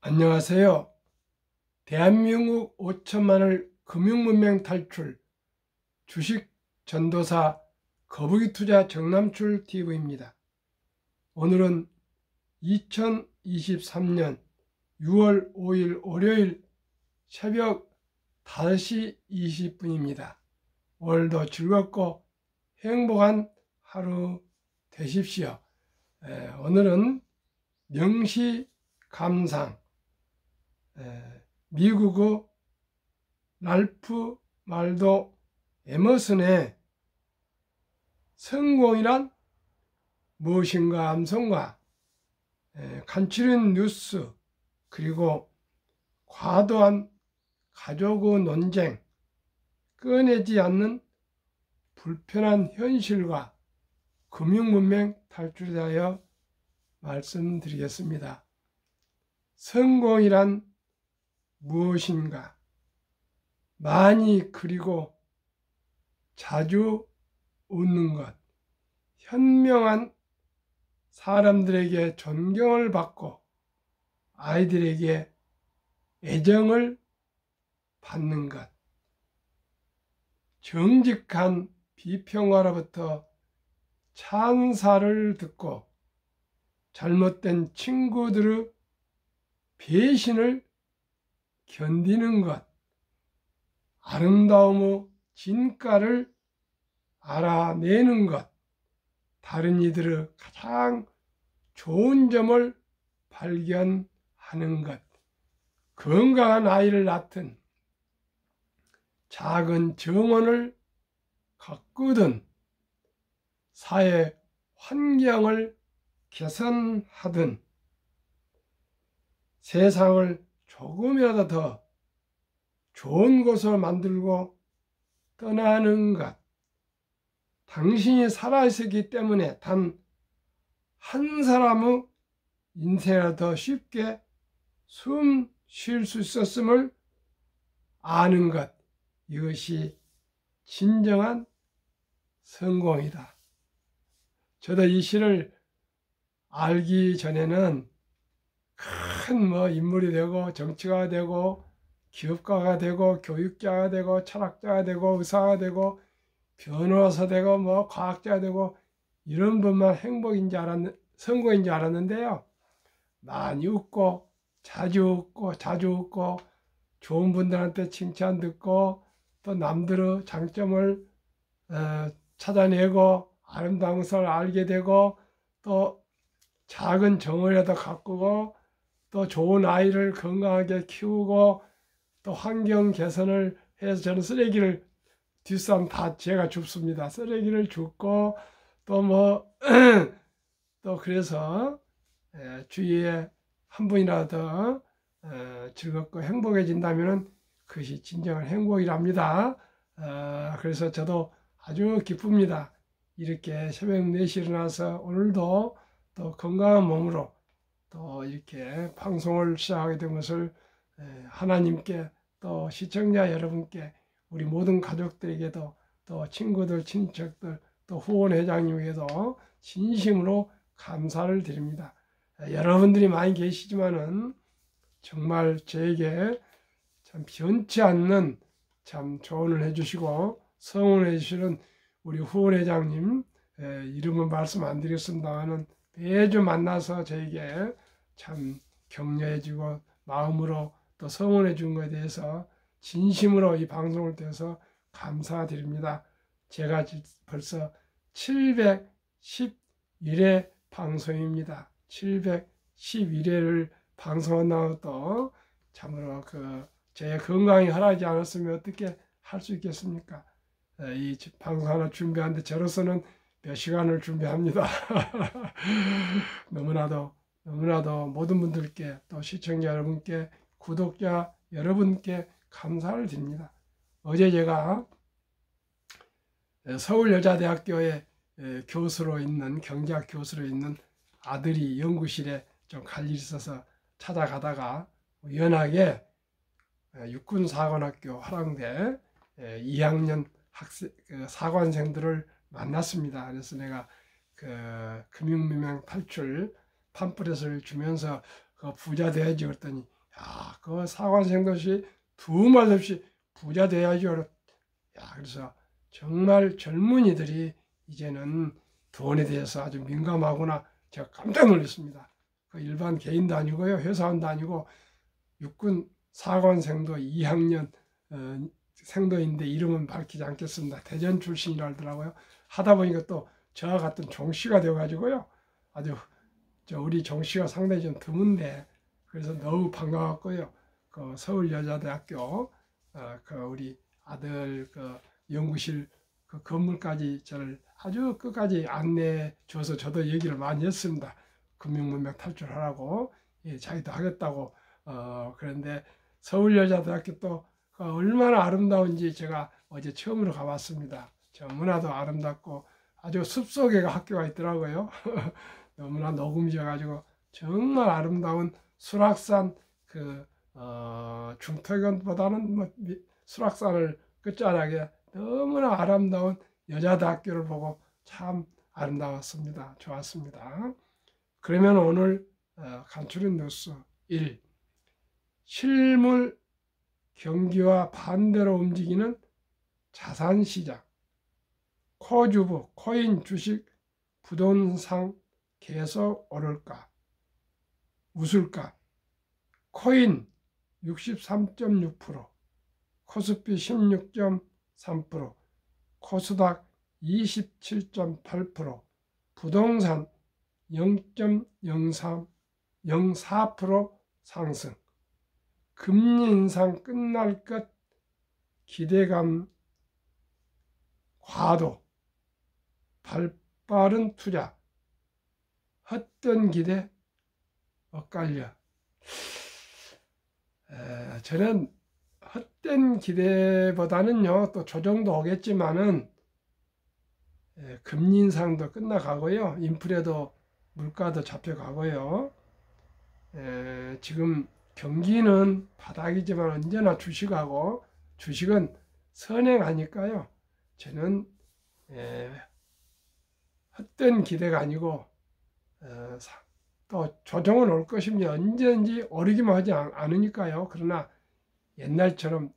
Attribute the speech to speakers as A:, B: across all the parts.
A: 안녕하세요. 대한민국 5천만을 금융문명 탈출 주식 전도사 거북이투자 정남출 TV입니다. 오늘은 2023년 6월 5일 월요일 새벽 5시 20분입니다. 오늘도 즐겁고 행복한 하루 되십시오. 오늘은 명시감상 미국의 랄프 말도 에머슨의 성공이란 무엇인가 암송과 간추린 뉴스, 그리고 과도한 가족의 논쟁, 꺼내지 않는 불편한 현실과 금융문명 탈출에 대하여 말씀드리겠습니다. 성공이란 무엇인가? 많이 그리고 자주 웃는 것, 현명한 사람들에게 존경을 받고 아이들에게 애정을 받는 것, 정직한 비평가로부터 찬사를 듣고 잘못된 친구들의 배신을 견디는 것, 아름다움의 진가를 알아내는 것, 다른 이들의 가장 좋은 점을 발견하는 것, 건강한 아이를 낳든 작은 정원을 가꾸든 사회 환경을 개선하든 세상을 조금이라도 더 좋은 곳으로 만들고 떠나는 것, 당신이 살아있었기 때문에 단 한 사람의 인생이라도 더 쉽게 숨 쉴 수 있었음을 아는 것, 이것이 진정한 성공이다. 저도 이 시를 알기 전에는 큰 인물이 되고 정치가가 되고 기업가가 되고 교육자가 되고 철학자가 되고 의사가 되고 변호사 되고 과학자가 되고 이런 분만 성공인 줄 알았는데요. 많이 웃고 자주 웃고 좋은 분들한테 칭찬 듣고 또 남들의 장점을 찾아내고 아름다운 것을 알게 되고 또 작은 정원이라도 가꾸고 또 좋은 아이를 건강하게 키우고 또 환경 개선을 해서 저는 쓰레기를 뒷산 다 제가 줍습니다. 쓰레기를 줍고 또 그래서 주위에 한 분이라도 즐겁고 행복해진다면 그것이 진정한 행복이랍니다. 그래서 저도 아주 기쁩니다. 이렇게 새벽 4시에 일어나서 오늘도 또 건강한 몸으로 또 이렇게 방송을 시작하게 된 것을 하나님께 또 시청자 여러분께 우리 모든 가족들에게도 또 친구들, 친척들, 또 후원 회장님에게도 진심으로 감사를 드립니다. 여러분들이 많이 계시지만은 정말 저에게 참 변치 않는 참 조언을 해주시고 성원을 해주시는 우리 후원 회장님 이름은 말씀 안 드리겠습니다만은 매주 만나서 저에게 참 격려해주고 마음으로 또 성원해 준 것에 대해서 진심으로 이 방송을 통해서 감사드립니다. 제가 벌써 711회 방송입니다. 711회를 방송한다고 또 참으로 제 건강이 허락하지 않았으면 어떻게 할 수 있겠습니까? 이 방송 하나 준비하는데 저로서는 몇 시간을 준비합니다. 너무나도 모든 분들께 또 시청자 여러분께 구독자 여러분께 감사를 드립니다. 어제 제가 서울여자대학교에 교수로 있는 경제학 교수로 있는 아들이 연구실에 좀 갈 일이 있어서 찾아가다가 우연하게 육군사관학교 화랑대 2학년 사관생들을 만났습니다. 그래서 내가 금융문명 탈출 팜플렛을 주면서 부자 돼야지 그랬더니 야, 그 사관생도시 두말 없이 부자 돼야죠. 야, 그래서 정말 젊은이들이 이제는 돈에 대해서 아주 민감하구나. 제가 깜짝 놀랐습니다. 그 일반 개인도 아니고요, 회사원도 아니고 육군 사관생도 2학년 생도인데 이름은 밝히지 않겠습니다. 대전 출신이라 하더라고요. 하다 보니까 또 저와 같은 종씨가 되어가지고요. 아주 우리 종씨가 상당히 좀 드문데 그래서 너무 반가웠고요. 그 서울여자대학교 그 우리 아들 그 연구실 그 건물까지 저를 아주 끝까지 안내해 줘서 저도 얘기를 많이 했습니다. 금융문명 탈출하라고 자기도 하겠다고 그런데 서울여자대학교 또 얼마나 아름다운지 제가 어제 처음으로 가봤습니다. 너무나도 아름답고 아주 숲속에 학교가 있더라고요. 너무나 녹음져가지고 정말 아름다운 수락산 그 중턱원보다는 뭐 수락산을 끝자락에 너무나 아름다운 여자대학교를 보고 참 아름다웠습니다. 좋았습니다. 그러면 오늘 간추린 뉴스 1. 실물 경기와 반대로 움직이는 자산시장, 코주부, 코인 주식, 부동산 계속 오를까? 웃을까? 코인 63.6%, 코스피 16.3%, 코스닥 27.8%, 부동산 0.04% 상승. 금리 인상 끝날 것 기대감 과도, 발빠른 투자, 헛된 기대 엇갈려. 저는 헛된 기대보다는요 또 조정도 오겠지만은 금리 인상도 끝나가고요, 인플레도 물가도 잡혀가고요. 지금 경기는 바닥이지만 언제나 주식은 선행하니까요. 저는 헛된 기대가 아니고 또 조정은 올 것입니다. 언제든지 오르기만 하지 않으니까요. 그러나 옛날처럼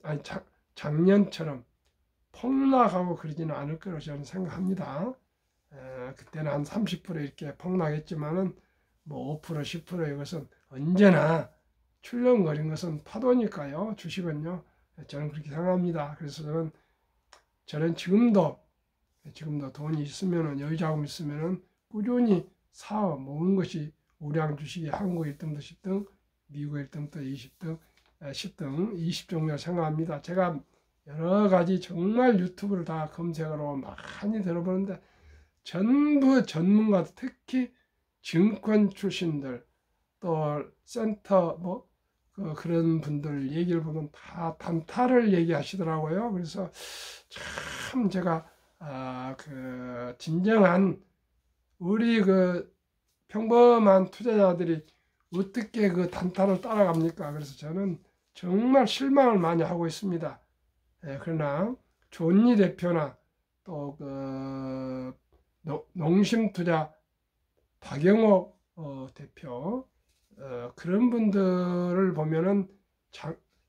A: 작년처럼 폭락하고 그러지는 않을 거라고 저는 생각합니다. 그때는 한 30% 이렇게 폭락했지만은 뭐 5% 10% 이것은 언제나 출렁거린 것은 파도니까요. 주식은요. 저는 그렇게 생각합니다. 그래서 저는 지금도 돈이 있으면은 여유 자금 있으면은 꾸준히 사어 모은 것이 우량 주식이 한국 1등도 10등, 미국 1등도 20등, 10등, 20종류 생각합니다. 제가 여러 가지 정말 유튜브를 다 검색으로 많이 들어보는데 전부 전문가들, 특히 증권 출신들, 또 센터 그런 분들 얘기를 보면 다 단타를 얘기하시더라고요. 그래서 참 제가 그 진정한 우리 그 평범한 투자자들이 어떻게 그 단타를 따라갑니까? 그래서 저는 정말 실망을 많이 하고 있습니다. 그러나 존니 대표나 또 그 농심투자 박영옥 대표 그런 분들을 보면은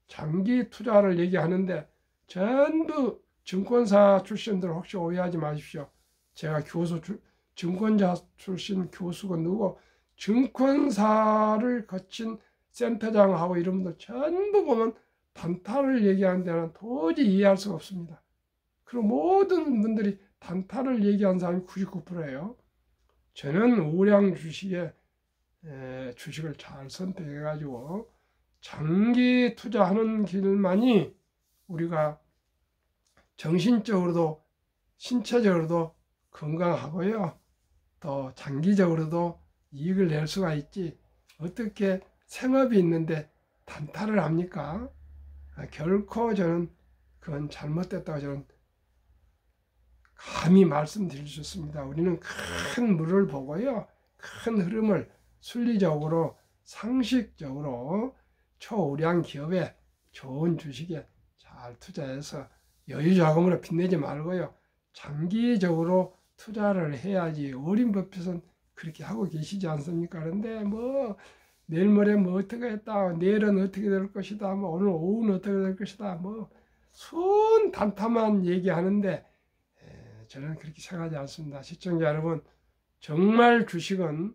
A: 장기 투자를 얘기하는데 전부 증권사 출신들 혹시 오해하지 마십시오. 제가 증권자 출신 교수가 누구 증권사를 거친 센터장하고 이런 분들 전부 보면 단타를 얘기하는 데는 도저히 이해할 수가 없습니다. 그리고 모든 분들이 단타를 얘기하는 사람이 99%예요. 저는 우량 주식을 잘 선택해 가지고 장기 투자하는 길만이 우리가 정신적으로도 신체적으로도 건강하고요, 또 장기적으로도 이익을 낼 수가 있지 어떻게 생업이 있는데 단타를 합니까? 결코 저는 그건 잘못됐다고 저는 감히 말씀드릴 수 있습니다. 우리는 큰 물을 보고요, 큰 흐름을 순리적으로 상식적으로 초우량 기업에 좋은 주식에 잘 투자해서 여유자금으로 빚내지 말고요, 장기적으로 투자를 해야지. 워린 버핏은 그렇게 하고 계시지 않습니까? 그런데 뭐 내일 모레 뭐 어떻게 했다, 내일은 어떻게 될 것이다, 뭐 오늘 오후는 어떻게 될 것이다, 뭐 순 담담한 얘기하는데 저는 그렇게 생각하지 않습니다. 시청자 여러분, 정말 주식은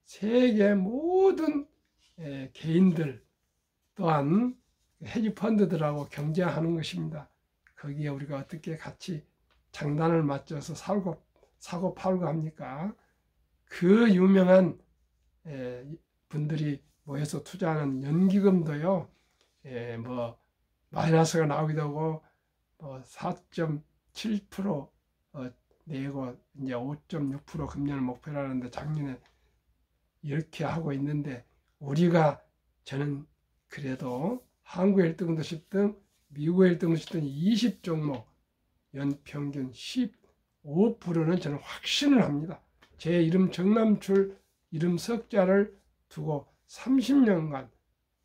A: 세계 모든 개인들 또한 헤지펀드들하고 경쟁하는 것입니다. 거기에 우리가 어떻게 같이 장단을 맞춰서 사고 팔고 합니까? 그 유명한 분들이 모여서 투자하는 연기금도요, 뭐 마이너스가 나오기도 하고 뭐 4.7% 내고 이제 5.6% 금년을 목표로 하는데 작년에 이렇게 하고 있는데, 우리가 저는 그래도 한국의 1등도 10등, 미국의 1등도 10등 20종목 연평균 15%는 저는 확신을 합니다. 제 이름 정남출 이름 석자를 두고 30년간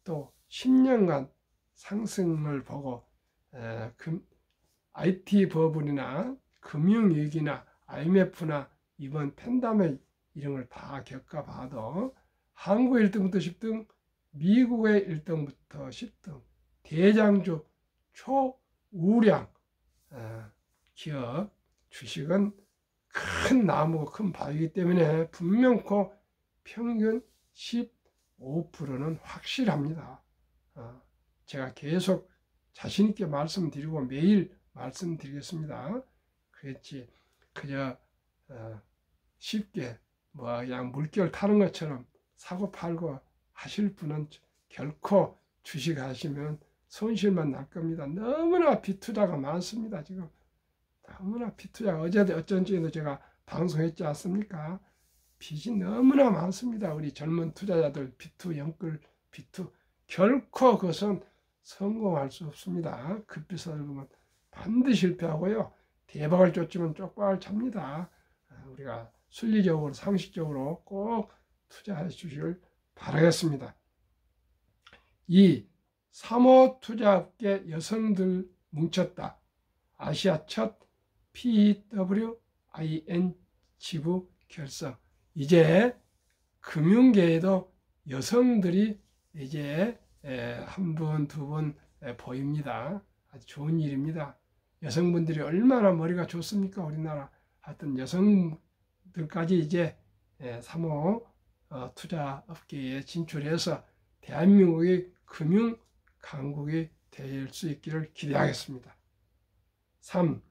A: 또 10년간 상승을 보고 IT 버블이나 금융위기나 IMF나 이번 팬데믹 이런 걸 다 겪어봐도 한국의 1등부터 10등, 미국의 1등부터 10등 대장주 초우량 기업 주식은 큰 나무고 큰 바위이기 때문에 분명코 평균 15%는 확실합니다. 제가 계속 자신있게 말씀드리고 매일 말씀드리겠습니다. 그렇지 그저 쉽게 뭐 그냥 물결 타는 것처럼 사고 팔고 하실 분은 결코 주식 하시면 손실만 날 겁니다. 너무나 비투자가 많습니다. 지금 너무나 비투자가 어쩐지에도 제가 방송했지 않습니까? 빚이 너무나 많습니다. 우리 젊은 투자자들 비투, 영끌 비투 결코 그것은 성공할 수 없습니다. 급비싸를 보면 반드시 실패하고요. 대박을 쫓으면 쪽박을 찹니다. 우리가 순리적으로 상식적으로 꼭 투자해 주시길 바라겠습니다. 2. 사모 투자업계 여성들 뭉쳤다. 아시아 첫 PWIN 지부 결성. 이제 금융계에도 여성들이 이제 한 분, 두 분 보입니다. 아주 좋은 일입니다. 여성분들이 얼마나 머리가 좋습니까? 우리나라. 하여튼 여성들까지 이제 사모 투자업계에 진출해서 대한민국의 금융 강국이 될 수 있기를 기대하겠습니다. 3.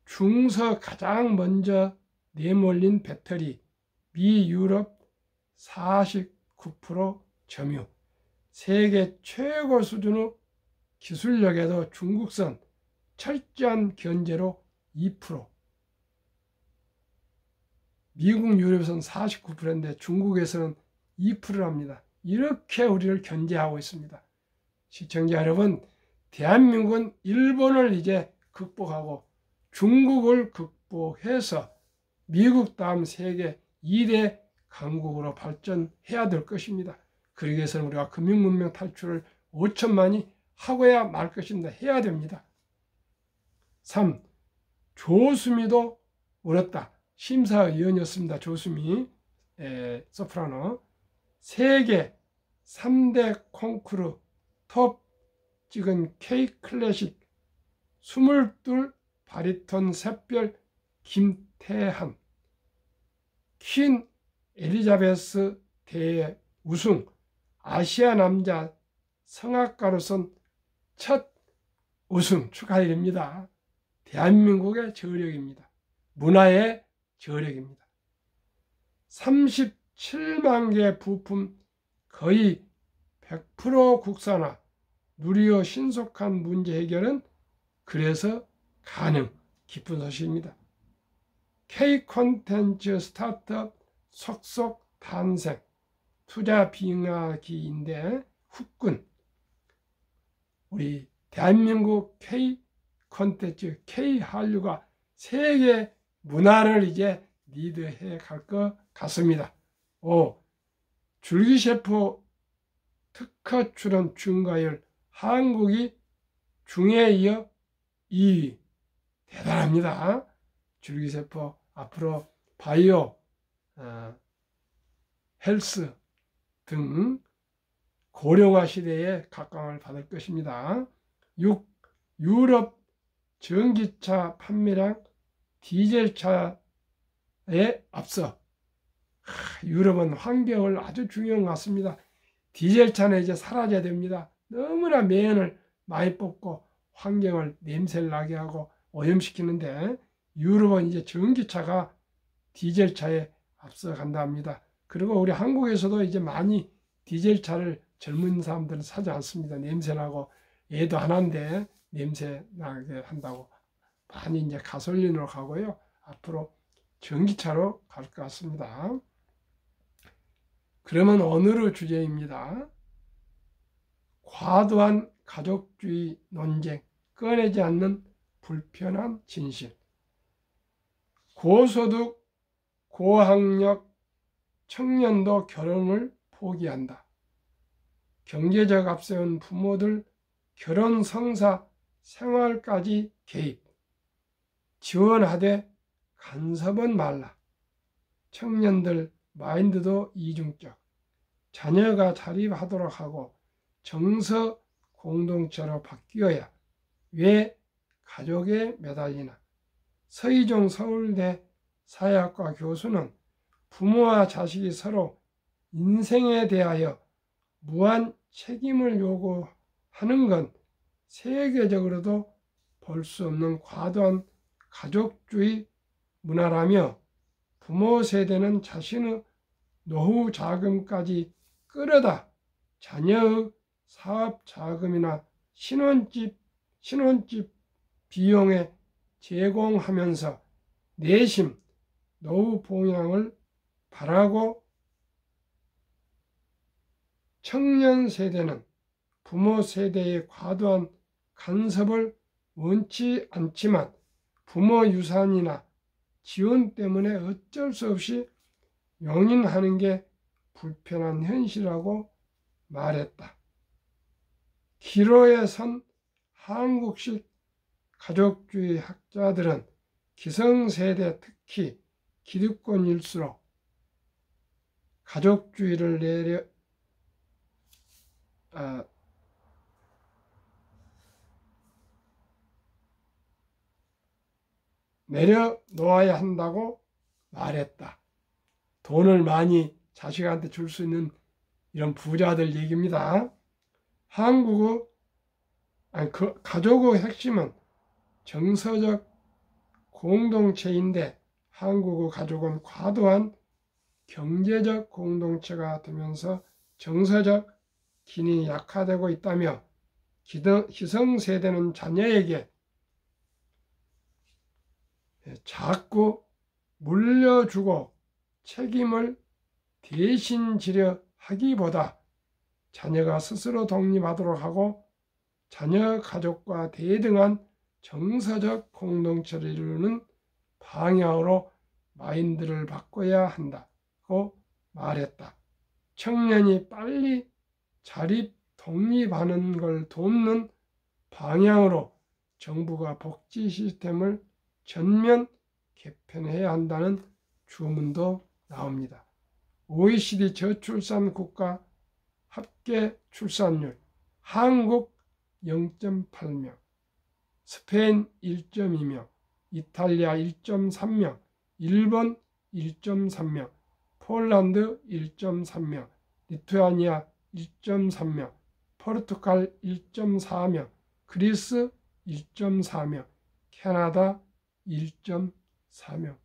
A: 중서 가장 먼저 내몰린 배터리 미 유럽 49% 점유. 세계 최고 수준의 기술력에도 중국선 철저한 견제로 2%. 미국 유럽에서는 49%인데 중국에서는 2%랍니다. 이렇게 우리를 견제하고 있습니다. 시청자 여러분, 대한민국은 일본을 이제 극복하고 중국을 극복해서 미국 다음 세계 2대 강국으로 발전해야 될 것입니다. 그러기 위해서는 우리가 금융문명 탈출을 5천만이 하고야 말 것입니다. 해야 됩니다. 3. 조수미도 울었다. 심사위원이었습니다. 조수미 소프라노. 세계 3대 콩쿠르 톱 찍은 K클래식 22 바리톤 샛별 김태한. 퀸 엘리자베스 대회 우승. 아시아 남자 성악가로선 첫 우승 축하드립니다. 대한민국의 저력입니다. 문화의 저력입니다. 37만 개 부품 거의 100% 국산화. 누리호 신속한 문제 해결은 그래서 가능. 기쁜 소식입니다. K 콘텐츠 스타트업 속속 탄생. 투자 빙하기인데 후끈. 우리 대한민국 K 콘텐츠 K 한류가 세계 문화를 이제 리드해 갈 것 같습니다. 5. 줄기세포 특허 출원 증가율 한국이 중에 이어 2위. 대단합니다. 줄기세포 앞으로 바이오, 헬스 등 고령화 시대에 각광을 받을 것입니다. 6. 유럽 전기차 판매량 디젤차에 앞서. 유럽은 환경을 아주 중요한 것 같습니다. 디젤차는 이제 사라져야 됩니다. 너무나 매연을 많이 뽑고 환경을 냄새를 나게 하고 오염시키는데, 유럽은 이제 전기차가 디젤차에 앞서간다 합니다. 그리고 우리 한국에서도 이제 많이 디젤차를 젊은 사람들은 사지 않습니다. 냄새나고, 얘도 하나인데 냄새 나게 한다고 많이 이제 가솔린으로 가고요. 앞으로 전기차로 갈 것 같습니다. 그러면 오늘의 주제입니다. 과도한 가족주의 논쟁, 꺼내지 않는 불편한 진실. 고소득, 고학력 청년도 결혼을 포기한다. 경제적 앞세운 부모들 결혼 성사 생활까지 개입. 지원하되 간섭은 말라. 청년들 마인드도 이중적. 자녀가 자립하도록 하고 정서 공동체로 바뀌어야 왜 가족에 매달리나. 서희종 서울대 사회학과 교수는 부모와 자식이 서로 인생에 대하여 무한 책임을 요구하는 건 세계적으로도 볼 수 없는 과도한 가족주의 문화라며, 부모 세대는 자신의 노후 자금까지 끌어다 자녀의 사업 자금이나 신혼집 비용에 제공하면서 내심 노후 봉양을 바라고, 청년 세대는 부모 세대의 과도한 간섭을 원치 않지만 부모 유산이나 지원 때문에 어쩔 수 없이 용인하는 게 불편한 현실이라고 말했다. 기로에 선 한국식 가족주의 학자들은 기성세대, 특히 기득권일수록 가족주의를 내려놓아야 한다고 말했다. 돈을 많이 자식한테 줄 수 있는 이런 부자들 얘기입니다. 가족의 핵심은 정서적 공동체인데, 한국의 가족은 과도한 경제적 공동체가 되면서 정서적 기능이 약화되고 있다며, 기성세대는 자녀에게 자꾸 물려주고 책임을 대신 지려 하기보다 자녀가 스스로 독립하도록 하고 자녀 가족과 대등한 정서적 공동체를 이루는 방향으로 마인드를 바꿔야 한다고 말했다. 청년이 빨리 자립 독립하는 걸 돕는 방향으로 정부가 복지 시스템을 전면 개편해야 한다는 주문도 나옵니다. OECD 저출산 국가 합계 출산율, 한국 0.8명, 스페인 1.2명, 이탈리아 1.3명, 일본 1.3명, 폴란드 1.3명, 리투아니아 1.3명, 포르투갈 1.4명, 그리스 1.4명, 캐나다 1.4명.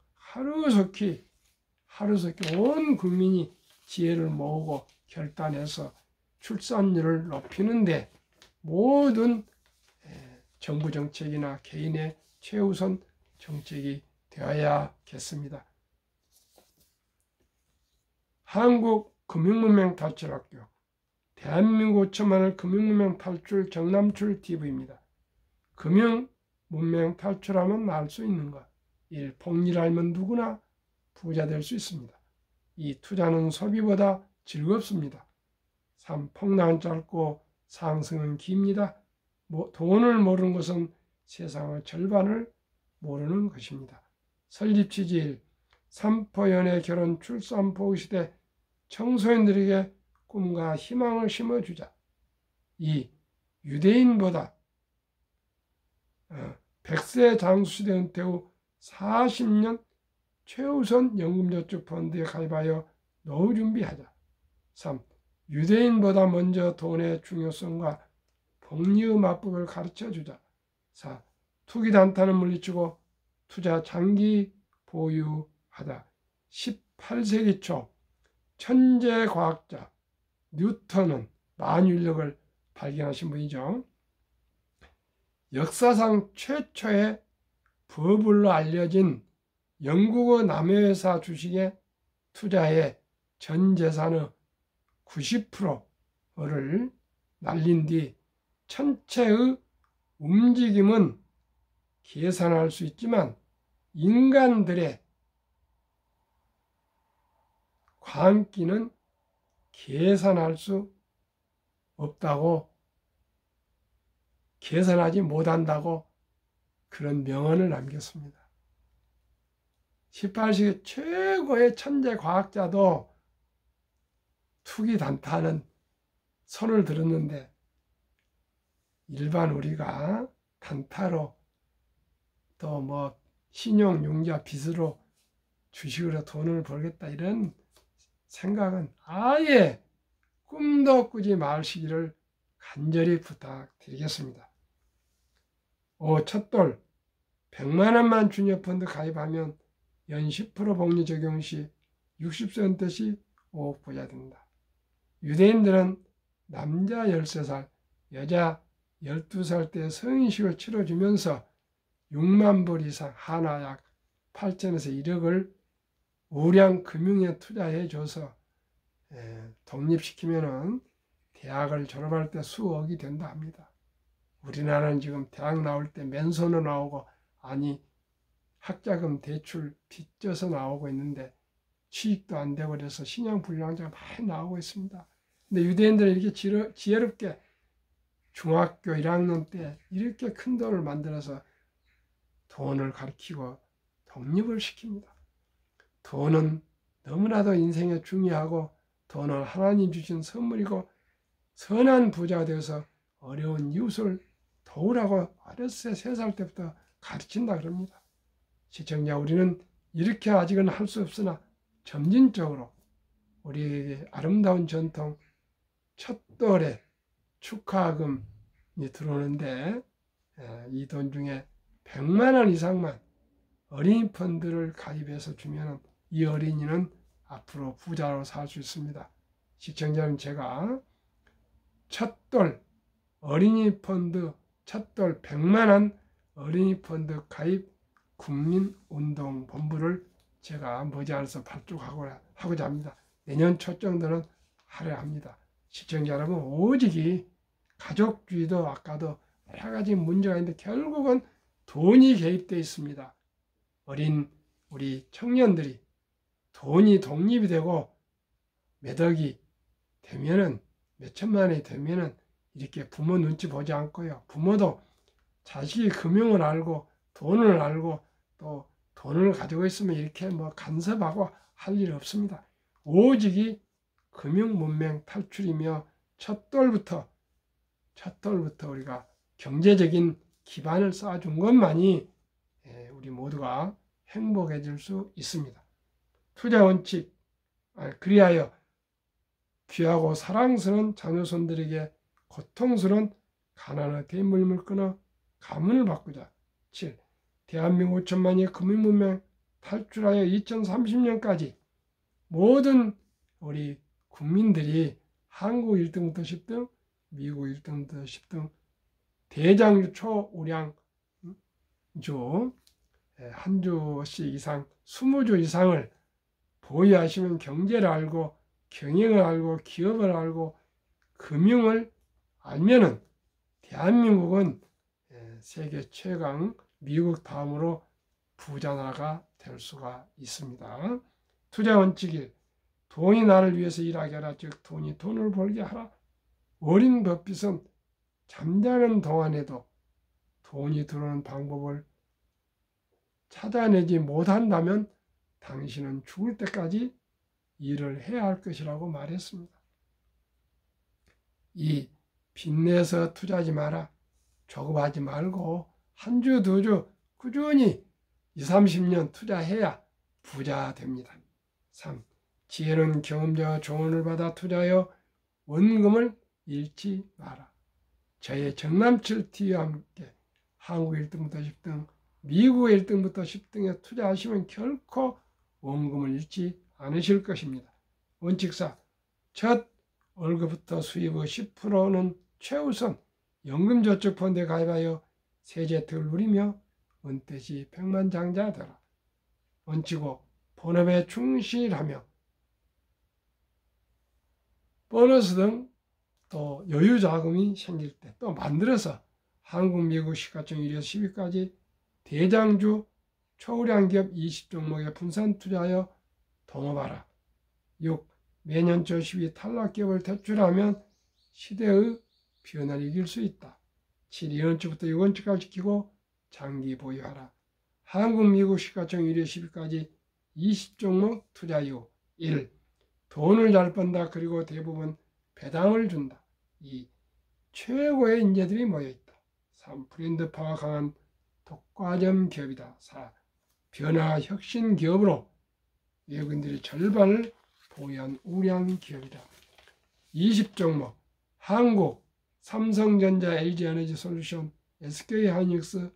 A: 하루속히 온 국민이 지혜를 모으고 결단해서 출산율을 높이는데 모든 정부 정책이나 개인의 최우선 정책이 되어야겠습니다. 한국금융문명 탈출학교, 대한민국 천만을 금융문명 탈출 정남출 TV입니다. 금융문명 탈출하면 알 수 있는 것. 1. 복리를 알면 누구나 부자 될 수 있습니다. 2. 투자는 소비보다 즐겁습니다. 3. 폭락은 짧고 상승은 깁니다. 돈을 모르는 것은 세상의 절반을 모르는 것입니다. 설립 취지 1. 삼포 연애 결혼 출산 포기 시대 청소년들에게 꿈과 희망을 심어주자. 2. 유대인보다 100세 장수시대 은퇴 후 40년 최우선 연금저축펀드에 가입하여 노후 준비하자. 3. 유대인보다 먼저 돈의 중요성과 복리의 맞법을 가르쳐주자. 4. 투기 단타는 물리치고 투자 장기 보유하자. 18세기 초 천재 과학자 뉴턴은 만유인력을 발견하신 분이죠. 역사상 최초의 버블로 알려진 영국의 남해회사 주식에 투자해 전 재산의 90%를 날린 뒤 천체의 움직임은 계산할 수 있지만 인간들의 광기는 계산할 수 없다고, 계산하지 못한다고 그런 명언을 남겼습니다. 18세기 최고의 천재 과학자도 투기 단타는 손을 들었는데 일반 우리가 단타로 또 뭐 신용융자 빚으로 주식으로 돈을 벌겠다 이런 생각은 아예 꿈도 꾸지 마시기를 간절히 부탁드리겠습니다. 5. 첫돌 100만 원만 주녀펀드 가입하면 연 10% 복리 적용 시 60세 은퇴 시 5억 부자 된다. 유대인들은 남자 13살, 여자 12살 때 성인식을 치러주면서 6만 불 이상 하나 약 8천에서 1억을 우량 금융에 투자해 줘서 독립시키면은 대학을 졸업할 때 수억이 된다 합니다. 우리나라는 지금 대학 나올 때 맨손으로 나오고 아니 학자금 대출 빚져서 나오고 있는데 취직도 안 되고 그래서 신용불량자가 많이 나오고 있습니다. 근데 유대인들은 이렇게 지혜롭게 중학교 1학년 때 이렇게 큰 돈을 만들어서 돈을 가르치고 독립을 시킵니다. 돈은 너무나도 인생에 중요하고 돈은 하나님 주신 선물이고 선한 부자가 되어서 어려운 이웃을 도우라고 어렸을 때 3살 때부터 가르친다 그럽니다. 시청자, 우리는 이렇게 아직은 할 수 없으나 점진적으로 우리 아름다운 전통 첫돌에 축하금이 들어오는데 이 돈 중에 100만 원 이상만 어린이 펀드를 가입해서 주면 이 어린이는 앞으로 부자로 살 수 있습니다. 시청자는 제가 첫돌 어린이 펀드 첫돌 100만 원 어린이 펀드 가입 국민운동본부를 제가 머지않아서 발족하고자 합니다. 내년 초 정도는 하려 합니다. 시청자 여러분, 오직이 가족주의도 아까도 여러 가지 문제가 있는데 결국은 돈이 개입되어 있습니다. 어린 우리 청년들이 돈이 독립이 되고 몇억이 되면은 몇천만 원이 되면은 이렇게 부모 눈치 보지 않고요. 부모도 자식이 금융을 알고 돈을 알고 또 돈을 가지고 있으면 이렇게 뭐 간섭하고 할 일 없습니다. 오직이 금융문맹 탈출이며 첫돌부터 우리가 경제적인 기반을 쌓아준 것만이 우리 모두가 행복해질 수 있습니다. 투자 원칙, 그리하여 귀하고 사랑스러운 자녀손들에게 고통스러운 가난의 대물림을 끊어 가문을 바꾸자. 7. 대한민국 5천만의 금융문명 탈출하여 2030년까지 모든 우리 국민들이 한국 1등부터 10등, 미국 1등부터 10등, 대장주 초우량주 한 주씩 이상 20주 이상을 보유하시면 경제를 알고 경영을 알고 기업을 알고 금융을 알면은 대한민국은 세계 최강 미국 다음으로 부자 나라가 될 수가 있습니다. 투자 원칙 1. 돈이 나를 위해서 일하게 하라. 즉 돈이 돈을 벌게 하라. 어린 법빗은 잠자는 동안에도 돈이 들어오는 방법을 찾아내지 못한다면 당신은 죽을 때까지 일을 해야 할 것이라고 말했습니다. 이 빚내서 투자하지 마라. 조급하지 말고 한 주, 두 주 꾸준히 20, 30년 투자해야 부자 됩니다. 3. 지혜로운 경험자와 조언을 받아 투자하여 원금을 잃지 마라. 저의 정남철 TV와 함께 한국 1등부터 10등, 미국 1등부터 10등에 투자하시면 결코 원금을 잃지 않으실 것입니다. 원칙사, 첫 월급부터 수입의 10%는 최우선 연금저축펀드에 가입하여 세제 혜택을 누리며 은퇴 시 백만장자 되라. 원칙5, 본업에 충실하며 보너스 등 또 여유 자금이 생길 때 또 만들어서 한국, 미국 시가총 1위에서 10위까지 대장주 초우량 기업 20종목에 분산 투자하여 동업하라. 6. 매년 저 10위 탈락 기업을 퇴출하면 시대의 변화를 이길 수 있다. 7. 2원칙부터 6원칙까지 지키고 장기 보유하라. 한국, 미국 시가총 1위에서 10위까지 20종목 투자 이후. 1. 돈을 잘 번다. 그리고 대부분 배당을 준다. 2. 최고의 인재들이 모여있다. 3. 브랜드파가 강한 독과점 기업이다. 4. 변화 혁신 기업으로 외국인들이 절반을 보유한 우량 기업이다. 20종목 한국, 삼성전자, LG에너지솔루션, SK하이닉스,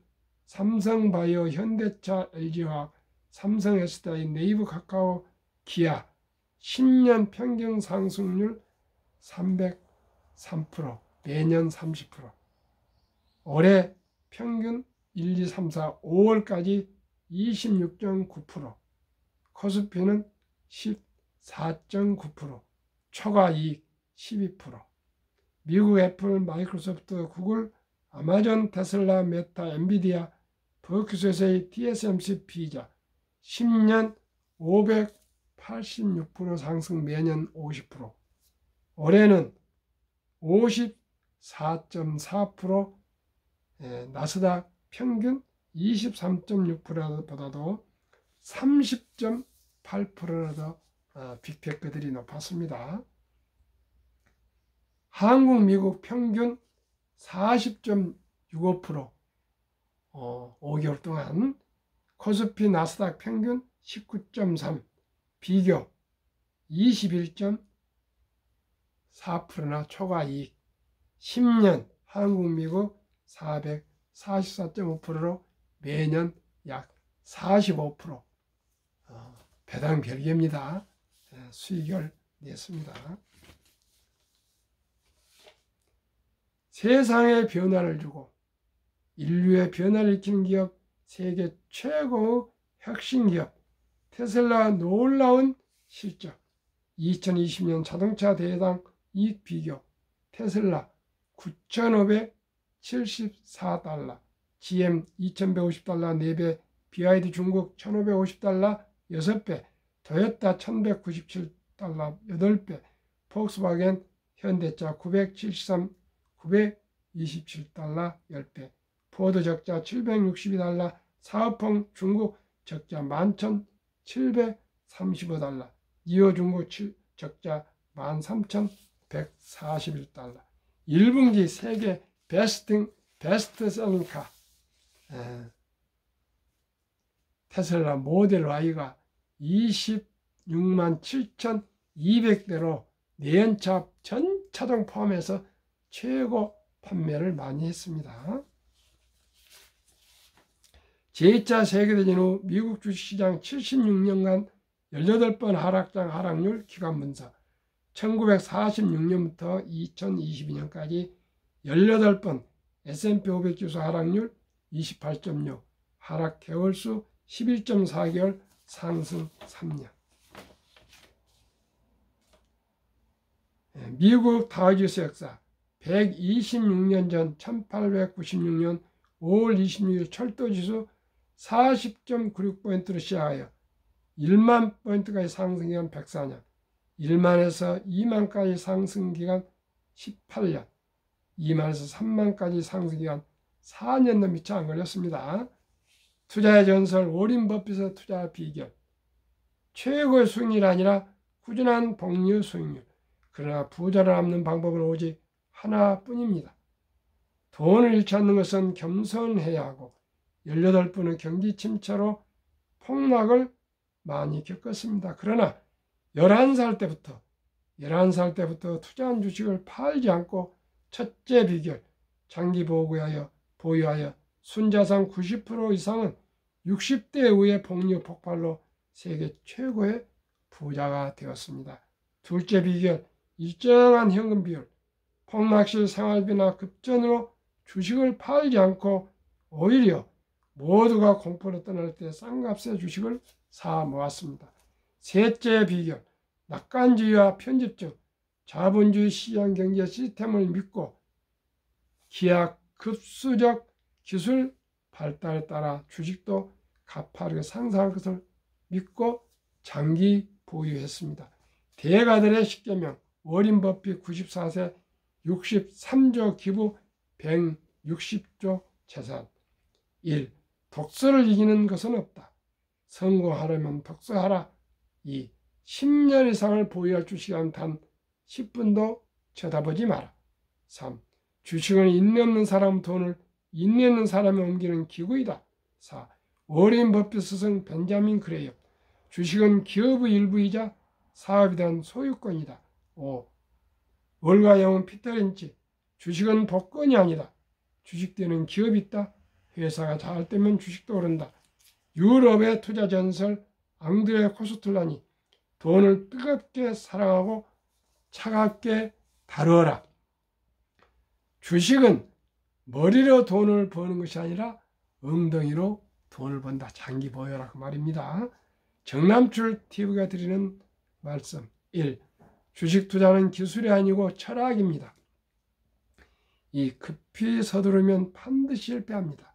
A: 삼성바이오, 현대차, LG화학, 삼성SDI, 네이버, 카카오, 기아 10년 평균 상승률 303%, 매년 30%. 올해 평균 1, 2, 3, 4, 5월까지 26.9%, 코스피는 14.9%, 초과이익 12%. 미국 애플, 마이크로소프트, 구글, 아마존, 테슬라, 메타, 엔비디아, 버크셔스의 TSMC, 피자 10년 586% 상승, 매년 50%. 올해는 54.4%, 나스닥 평균 23.6%보다도 30.8%더 빅테크들이 높았습니다. 한국, 미국 평균 40.65%, 5개월 동안. 코스피, 나스닥 평균 19.3%, 비교 21.4%나 초과이익. 10년 한국, 미국 444.5%로 매년 약 45%, 배당 별개입니다. 수익을 냈습니다. 세상에 변화를 주고 인류의 변화를 일으키는 기업, 세계 최고의 혁신 기업 테슬라 놀라운 실적. 2020년 자동차 대당 이익 비교, 테슬라 9,574달러, GM 2,150달러 4배, BYD 중국 1,550달러 6배, 토요타 1,197달러 8배, 폭스바겐 현대차 927달러 10배, 포드 적자 762달러, 사업펑 중국 적자 11,735달러, 니오 중국 적자 13,141달러. 1분기 세계 베스트셀링카 테슬라 모델 Y가 26만 7,200대로 내연차 전 차종 포함해서 최고 판매를 많이 했습니다. 제2차 세계대전 후 미국 주식시장 76년간 18번 하락장 하락률 기관분석. 1946년부터 2022년까지 18번 S&P 500 지수 하락률 28.6, 하락 개월수 11.4개월, 상승 3년. 미국 다우지수 역사. 126년 전 1896년 5월 26일 철도지수 40.96포인트로 시작하여 1만 포인트까지 상승기간 104년, 1만에서 2만까지 상승기간 18년, 2만에서 3만까지 상승기간 4년도 미처 안 걸렸습니다. 투자의 전설 워린 버핏의 투자 비결. 최고의 수익률이 아니라 꾸준한 복리 수익률. 그러나 부자를 남는 방법은 오직 하나뿐입니다. 돈을 잃지 않는 것은 겸손해야 하고 18분은 경기 침체로 폭락을 많이 겪었습니다. 그러나 11살 때부터 투자한 주식을 팔지 않고 첫째 비결, 장기 보유하여 순자산 90% 이상은 60대 이후의 복리 폭발로 세계 최고의 부자가 되었습니다. 둘째 비결, 일정한 현금 비율, 폭락시 생활비나 급전으로 주식을 팔지 않고 오히려 모두가 공포로 떠날 때 싼 값의 주식을 사 모았습니다. 셋째 비결, 낙관주의와 편집증, 자본주의 시장 경제 시스템을 믿고 기하급수적 기술 발달에 따라 주식도 가파르게 상승할 것을 믿고 장기 보유했습니다. 대가들의 10계명, 워린 버핏 94세 63조 기부 160조 재산. 1. 독서를 이기는 것은 없다. 성공하려면 독서하라. 2. 10년 이상을 보유할 주식은 단 10분도 쳐다보지 마라. 3. 주식은 인내 없는 사람 돈을 인내 있는 사람에 옮기는 기구이다. 4. 워린 버핏 스승 벤자민 그레이엄. 주식은 기업의 일부이자 사업에 대한 소유권이다. 5. 월가 영웅 피터 린치. 주식은 복권이 아니다. 주식되는 기업이 있다. 회사가 잘 되면 주식도 오른다. 유럽의 투자 전설 앙드레 코스툴란이 돈을 뜨겁게 사랑하고 차갑게 다루어라. 주식은 머리로 돈을 버는 것이 아니라 엉덩이로 돈을 번다. 장기 보유라 그 말입니다. 정남출 TV가 드리는 말씀. 1. 주식 투자는 기술이 아니고 철학입니다. 2. 급히 서두르면 반드시 실패합니다.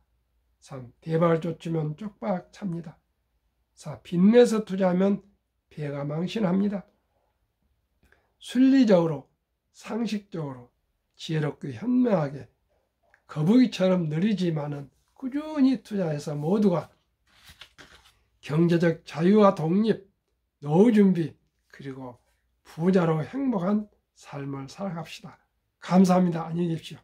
A: 3. 대박을 쫓으면 쪽박 찹니다. 4. 빚내서 투자하면 배가 망신합니다. 순리적으로, 상식적으로, 지혜롭고 현명하게 거북이처럼 느리지만은 꾸준히 투자해서 모두가 경제적 자유와 독립, 노후 준비, 그리고 부자로 행복한 삶을 살아갑시다. 감사합니다. 안녕히 계십시오.